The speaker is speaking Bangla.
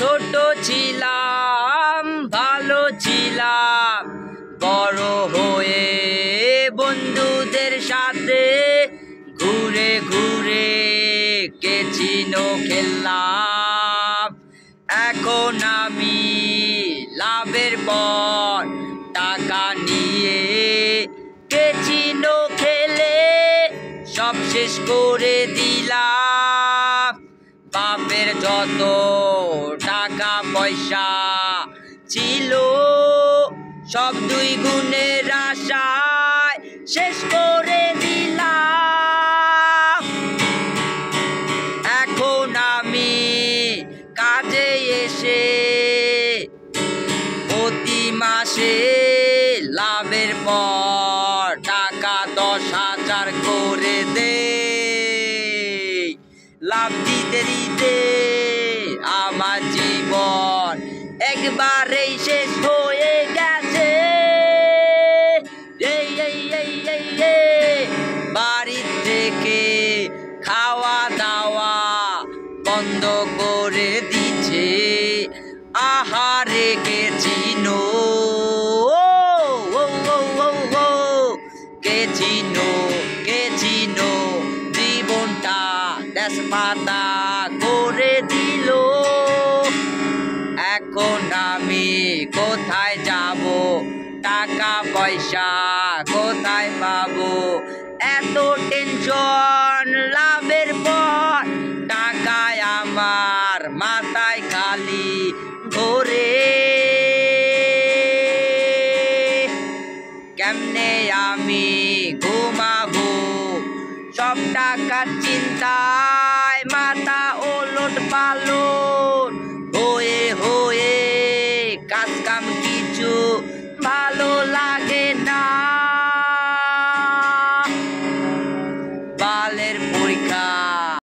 ছোট ছিলাম ভালো ছিলাম, বড় হয়ে বন্ধুদের সাথে ঘুরে ঘুরে কেচিনো খেললাম। এখন আমি লাভের পর টাকা নিয়ে কেচিনো খেলে সব শেষ করে দিলাম। বাপের যত টাকা পয়সা ছিল সব দুই গুণের আশায় শেষ করে দিলাম। এখন আমি কাজে এসে প্রতি মাসে লাভের পর টাকা 10,000 করে দে। লাভ দিতে দিতে আমার জীবন একবারেই শেষ হয়ে গেছে। বাড়ি থেকে খাওয়া দাওয়া বন্ধ করে দিচ্ছে। আহারে কেচিনো, কেচিনো কেচিনো জীবনটা তেজপাতা করে দিল। এখন আমি কোথায় যাব, টাকা পয়সা কোথায় পাবো? এত টেনশন লাভের পর টাকায় আমার মাথায় খালি ঘোরে। কেমনে আমি ঘুমাবো? সব টাকার চিন্তায় মাথা ওলট পালট হয়ে হয়ে কাজ কাম কিছু ভালো লাগে না।